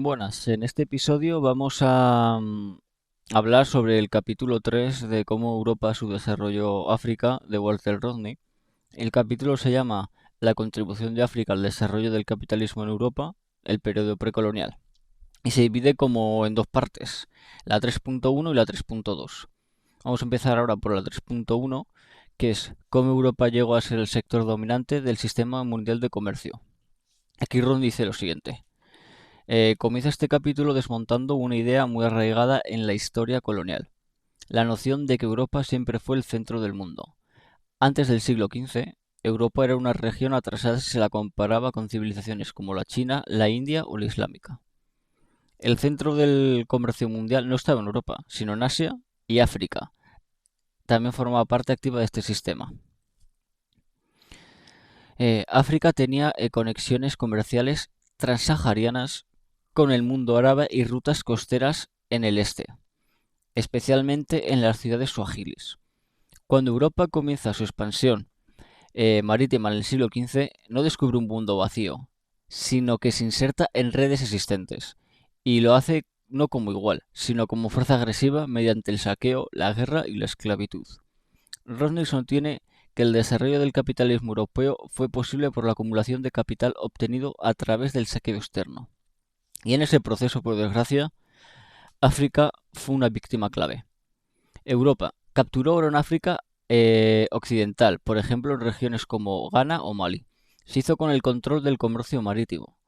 Buenas, en este episodio vamos a hablar sobre el capítulo 3 de cómo Europa subdesarrolló África de Walter Rodney. El capítulo se llama La contribución de África al desarrollo del capitalismo en Europa, el periodo precolonial, y se divide como en dos partes, la 3.1 y la 3.2. Vamos a empezar ahora por la 3.1, que es cómo Europa llegó a ser el sector dominante del sistema mundial de comercio. Aquí Rodney dice lo siguiente. Comienza este capítulo desmontando una idea muy arraigada en la historia colonial, la noción de que Europa siempre fue el centro del mundo. Antes del siglo XV, Europa era una región atrasada si se la comparaba con civilizaciones como la China, la India o la islámica. El centro del comercio mundial no estaba en Europa, sino en Asia y África. También formaba parte activa de este sistema. África tenía conexiones comerciales transsaharianas con el mundo árabe y rutas costeras en el este, especialmente en las ciudades suajilis. Cuando Europa comienza su expansión marítima en el siglo XV, no descubre un mundo vacío, sino que se inserta en redes existentes, y lo hace no como igual, sino como fuerza agresiva mediante el saqueo, la guerra y la esclavitud. Rawlinson tiene que el desarrollo del capitalismo europeo fue posible por la acumulación de capital obtenido a través del saqueo externo. Y en ese proceso, por desgracia, África fue una víctima clave. Europa capturó oro en África occidental, por ejemplo en regiones como Ghana o Mali. Se hizo con el control del comercio marítimo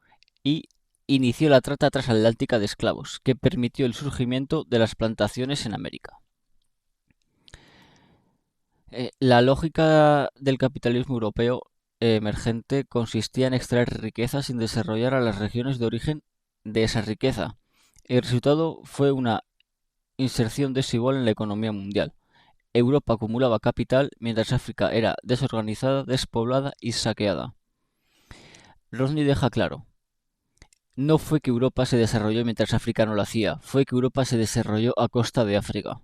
y inició la trata transatlántica de esclavos, que permitió el surgimiento de las plantaciones en América. La lógica del capitalismo europeo emergente consistía en extraer riqueza sin desarrollar a las regiones de origen de esa riqueza. El resultado fue una inserción desigual en la economía mundial. Europa acumulaba capital mientras África era desorganizada, despoblada y saqueada. Rodney deja claro, no fue que Europa se desarrolló mientras África no lo hacía, fue que Europa se desarrolló a costa de África.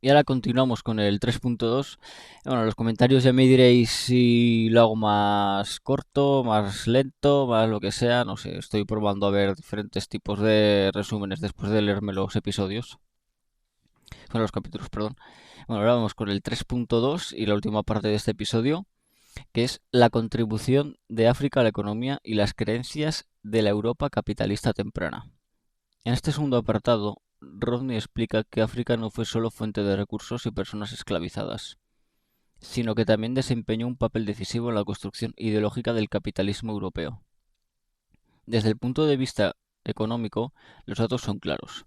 Y ahora continuamos con el 3.2. Bueno, en los comentarios ya me diréis si lo hago más corto, más lento, más lo que sea. No sé, estoy probando a ver diferentes tipos de resúmenes después de leerme los episodios. Bueno, los capítulos, perdón. Bueno, ahora vamos con el 3.2 y la última parte de este episodio, que es la contribución de África a la economía y las creencias de la Europa capitalista temprana. En este segundo apartado, Rodney explica que África no fue solo fuente de recursos y personas esclavizadas, sino que también desempeñó un papel decisivo en la construcción ideológica del capitalismo europeo. Desde el punto de vista económico, los datos son claros.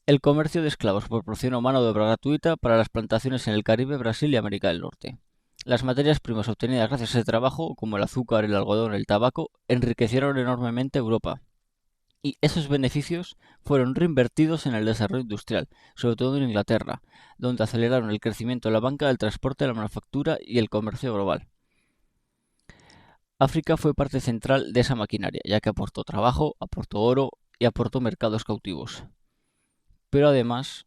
El comercio de esclavos proporciona mano de obra gratuita para las plantaciones en el Caribe, Brasil y América del Norte. Las materias primas obtenidas gracias a ese trabajo, como el azúcar, el algodón, el tabaco, enriquecieron enormemente a Europa. Y esos beneficios fueron reinvertidos en el desarrollo industrial, sobre todo en Inglaterra, donde aceleraron el crecimiento de la banca, del transporte, la manufactura y el comercio global. África fue parte central de esa maquinaria, ya que aportó trabajo, aportó oro y aportó mercados cautivos. Pero además,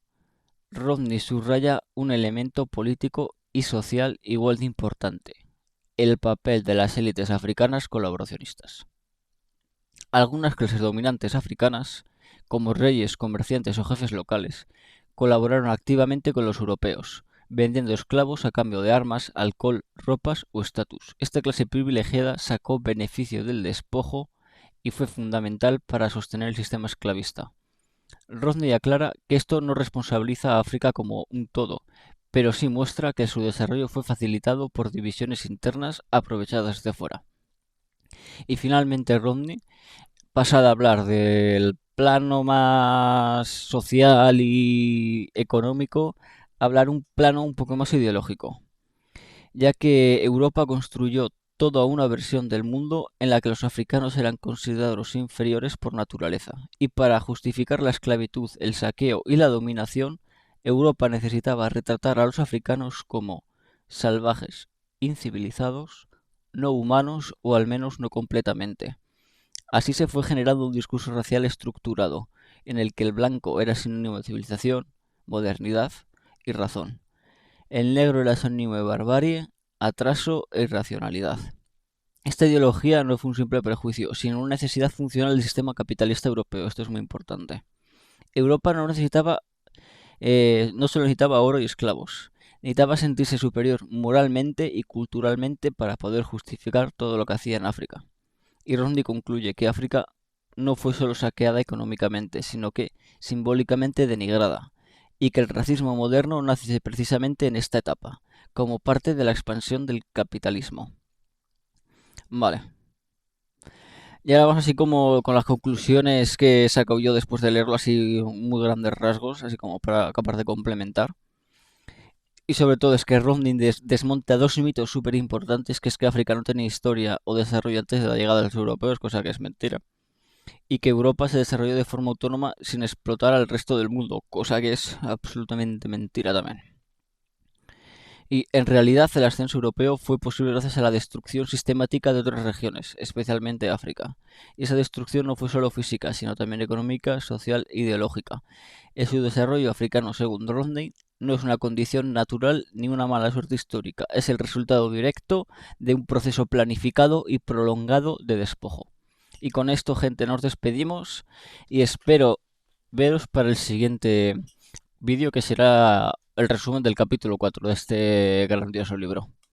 Rodney subraya un elemento político y social igual de importante: el papel de las élites africanas colaboracionistas. Algunas clases dominantes africanas, como reyes, comerciantes o jefes locales, colaboraron activamente con los europeos, vendiendo esclavos a cambio de armas, alcohol, ropas o estatus. Esta clase privilegiada sacó beneficio del despojo y fue fundamental para sostener el sistema esclavista. Rodney aclara que esto no responsabiliza a África como un todo, pero sí muestra que su desarrollo fue facilitado por divisiones internas aprovechadas de fuera. Y finalmente Rodney pasa de hablar del plano más social y económico a hablar un plano un poco más ideológico, ya que Europa construyó toda una versión del mundo en la que los africanos eran considerados inferiores por naturaleza, y para justificar la esclavitud, el saqueo y la dominación, Europa necesitaba retratar a los africanos como salvajes, incivilizados, no humanos o al menos no completamente. Así se fue generando un discurso racial estructurado, en el que el blanco era sinónimo de civilización, modernidad y razón. El negro era sinónimo de barbarie, atraso e irracionalidad. Esta ideología no fue un simple prejuicio, sino una necesidad funcional del sistema capitalista europeo. Esto es muy importante. Europa no solo necesitaba oro y esclavos, necesitaba sentirse superior moralmente y culturalmente para poder justificar todo lo que hacía en África. Y Rondi concluye que África no fue solo saqueada económicamente, sino que simbólicamente denigrada, y que el racismo moderno nace precisamente en esta etapa, como parte de la expansión del capitalismo. Vale. Y ahora vamos así como con las conclusiones que he sacado yo después de leerlo así muy grandes rasgos, así como para acabar de complementar. Y sobre todo es que Rondin desmonta dos mitos súper importantes, que es que África no tenía historia o desarrollo antes de la llegada de los europeos, cosa que es mentira. Y que Europa se desarrolló de forma autónoma sin explotar al resto del mundo, cosa que es absolutamente mentira también. Y en realidad el ascenso europeo fue posible gracias a la destrucción sistemática de otras regiones, especialmente África. Y esa destrucción no fue solo física, sino también económica, social e ideológica. El subdesarrollo africano, según Rodney, no es una condición natural ni una mala suerte histórica, es el resultado directo de un proceso planificado y prolongado de despojo. Y con esto, gente, nos despedimos y espero veros para el siguiente vídeo, que será el resumen del capítulo 4 de este grandioso libro.